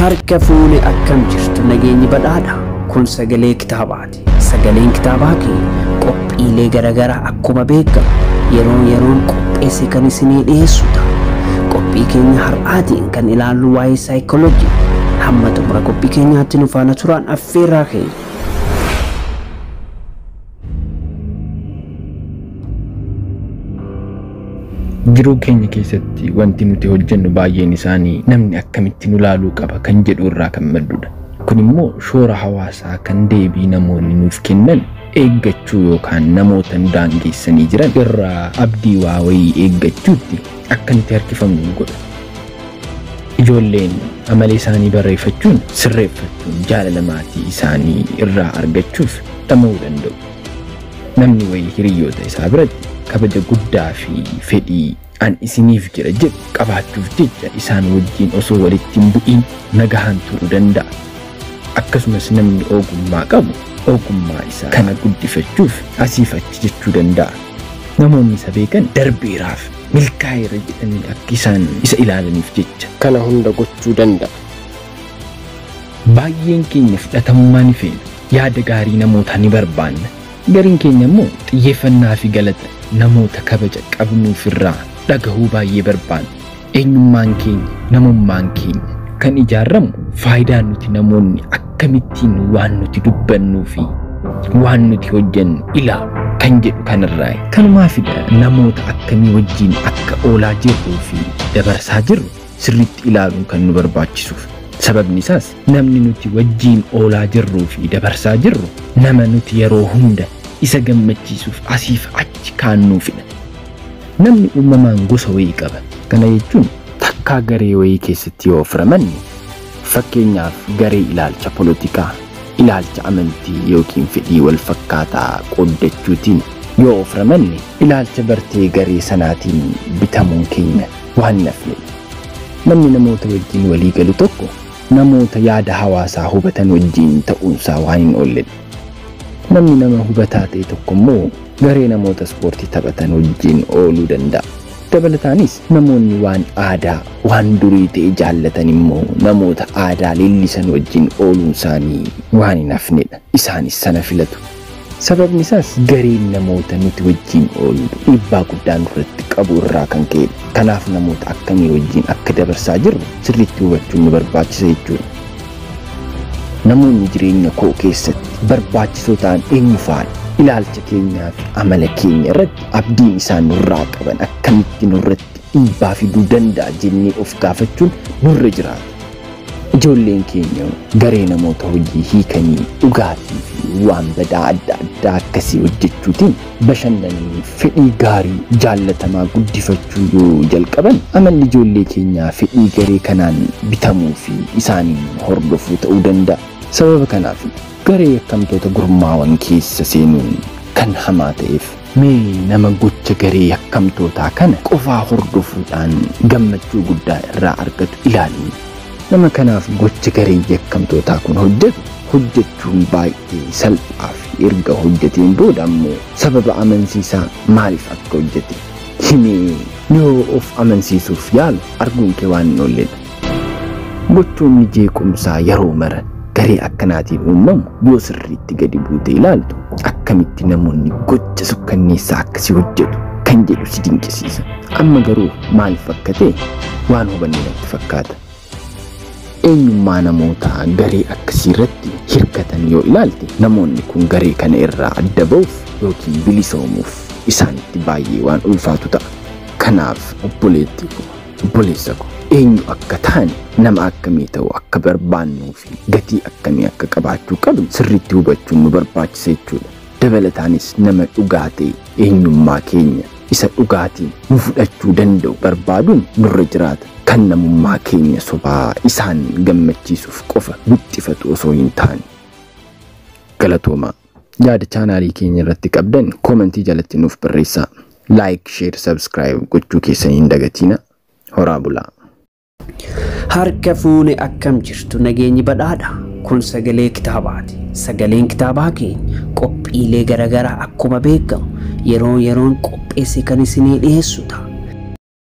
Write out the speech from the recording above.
Harka fuune akkam jirtu nageenyi badhaadha. Kun sagalee kitaabaati. Sagaleen kitaabaa kee qophiilee garagaraa akkuma beekamu yeroon qopheesse kan isinii dhiyeessu ta'a. Qophii keenya har'aatiin kan ilaallu waa'ee saayikooloojii. Hamma xumura qophii keenyaatti nu faana turaan affeerraa keenya. Jiruu keenya keessatti wanti nuti hojjennu baay'een isaanii namni akkamitti nu laaluu qaba kan jedhu irraa kan maddudha. Kun immoo shoora hawaasaa kan deebii namoonni nuuf kennan eeggachuu yookaan namoota nu daangeessanii jiran irraa abdii waa wayii eeggachuutti akka nuti harkifamnu godha. Ijoolleen amala isaanii barreeffachuun, sirreeffachuun jaalala maatii isaanii irraa argachuuf dhama'uu danda'u. Namni wayii hiriyoota isaa biratti kabaja guddaa fi fedhii an isiniif jedha jedhu qabaachuuf jecha isaan wajjin osoo walitti hin bu'iin nagahaan turuu danda'a. Akkasumas namni ogummaa qabu ogummaa isaa kana guddifachuuf asiif achi jechuu danda'a. Namoonni isa beekan darbeeraaf milkaa'eera jedhanii akka isaan isa ilaalaniif jecha kana hunda gochuu danda'a. Baay'een keenya fudhatamummaa ni feena. Yaada gaarii namootaa ni barbaanna. Gariin keenya immoo xiyyeeffannaa fi galata namoota kabaja qabnuuf irraa dhagahuu baay'ee barbaanna. Eenyummaan keenya, namummaan keenya kan ijaaramu faayidaan nuti namoonni akkamittiin waan nuti dubbannuu fi waan nuti hojjennu ilaalu kan jedhu kanarraa. Kanumaafidha namoota akkamii wajjin akka oolaa jirruu fi dabarsaa jirru sirriitti ilaaluun kan nu barbaachisuuf. Sababni isaas namni nuti wajjin oolaa jirruu fi dabarsaa jirru nama nuti yeroo hunda isa gammachiisuuf asiif achi kaannuufidha. Namni uumamaan gosa wayii qaba. Kana jechuun takkaa garee wayii keessatti yoo firamanne fakkeenyaaf garee ilaalcha poolitikaa, ilaalcha amantii yookiin fedhii wal fakkaataa qooddachuutiin yoo firamanne ilaalcha bartee garee sanaatiin bitamuun keenya waan nafne. Namni namoota wajjin walii galu tokko namoota yaada hawaasaa hubatan wajjin ta'uunsaa waan hin oolledha. Namni nama hubataa ta'e tokko immoo garee namoota ispoortii taphatan wajjin ooluu danda'a. Dabalataanis namoonni waan aadaa, waan durii ta'e jaallatan immoo namoota aadaa leellisan wajjin ooluun isaanii waan hin hafnedha. Isaanis sana filatu. Sababni isaas gareen namoota nuti wajjin oolu dhiibbaa guddaa nurratti qabu irraa kan ka'edha. Kanaaf namoota akkamii wajjin akka dabarsaa jirru sirriitti hubachuun nu barbaachisa jechuudha. Namoonni jireenya koo keessatti barbaachisoo ta'an eenyu faana? Ilaalcha keenyaa fi amala keenya irratti abdiin isaan nurraa qaban akkamitti nurratti dhiibbaa fiduu danda'a jennee of gaafachuun nurra jiraata. Ijoolleen keenya garee namoota hojii hiikanii dhugaatii fi waan badaa adda addaa akkasii hojjechuutiin bashannanii fedhii gaarii jaallatamaa guddifachuu yoo jalqaban amalli ijoollee keenyaa fedhii garee kanaan bitamuu fi isaaniin hordofuu ta'uu danda'a. Sababa kanaaf garee yakkamtoota gurmaawan keessa seenuun kan hamaa ta'eef mee nama gocha garee yakkamtootaa kana qofaa hordofuudhaan gammachuu guddaa irraa argatu ilaalu. Nama kanaaf gocha garee yakkamtootaa kun hojjechuun baay'ee salphaa fi erga hojjeteen booda ammoo sababa amansiisaa maaliif akka hojjete himee yoo of amansiisuuf yaalu arguun kee waan hin oolledha. Gochoonni jeequmsaa yeroo mara garee akkanaatiif uumamu yoo sirriitti gadi buute ilaaltu akkamitti namoonni gocha sukkanneessaa akkasii hojjetu kan jedhu si dinqisiisa. Amma garuu maaliif akka ta'e waan hubanne natti fakkaata. Eenyummaa namoota garee akkasii irratti hirkatan yoo ilaalte namoonni kun garee kana irraa adda ba'uuf yookiin bilisoomuuf isaanitti baay'ee waan ulfaatu ta'a. Kanaaf obboleessa ko eenyu akka taane nama akkamii ta'u akka barbaannuu fi gatii akkamii akka qabaachuu qabnu sirriitti hubachuun nu barbaachisa jechuudha. Dabalataanis nama dhugaa ta'e eenyummaa keenya isa dhugaatiin nu fudhachuu danda'u barbaaduun nurra jiraata. Kan namummaa keenya sobaa isaan gammachiisuuf qofa wixxifatu osoo hin taane. Galatoomaa. Yaada chaanaalii keenya irratti qabdan koomentii jalatti nuuf barreessaa. Like, share, subscribe gochuu keessan hin dagatina. Horaa bulaa. Harka fuune akkam jirtu nageenyi badhaadha. Kun sagalee kitaabaati. Sagaleen kitaabaa keenya qophiilee garagaraa akkuma beekamu yeroon qopheesse kan isinii dhiyeessu ta'a.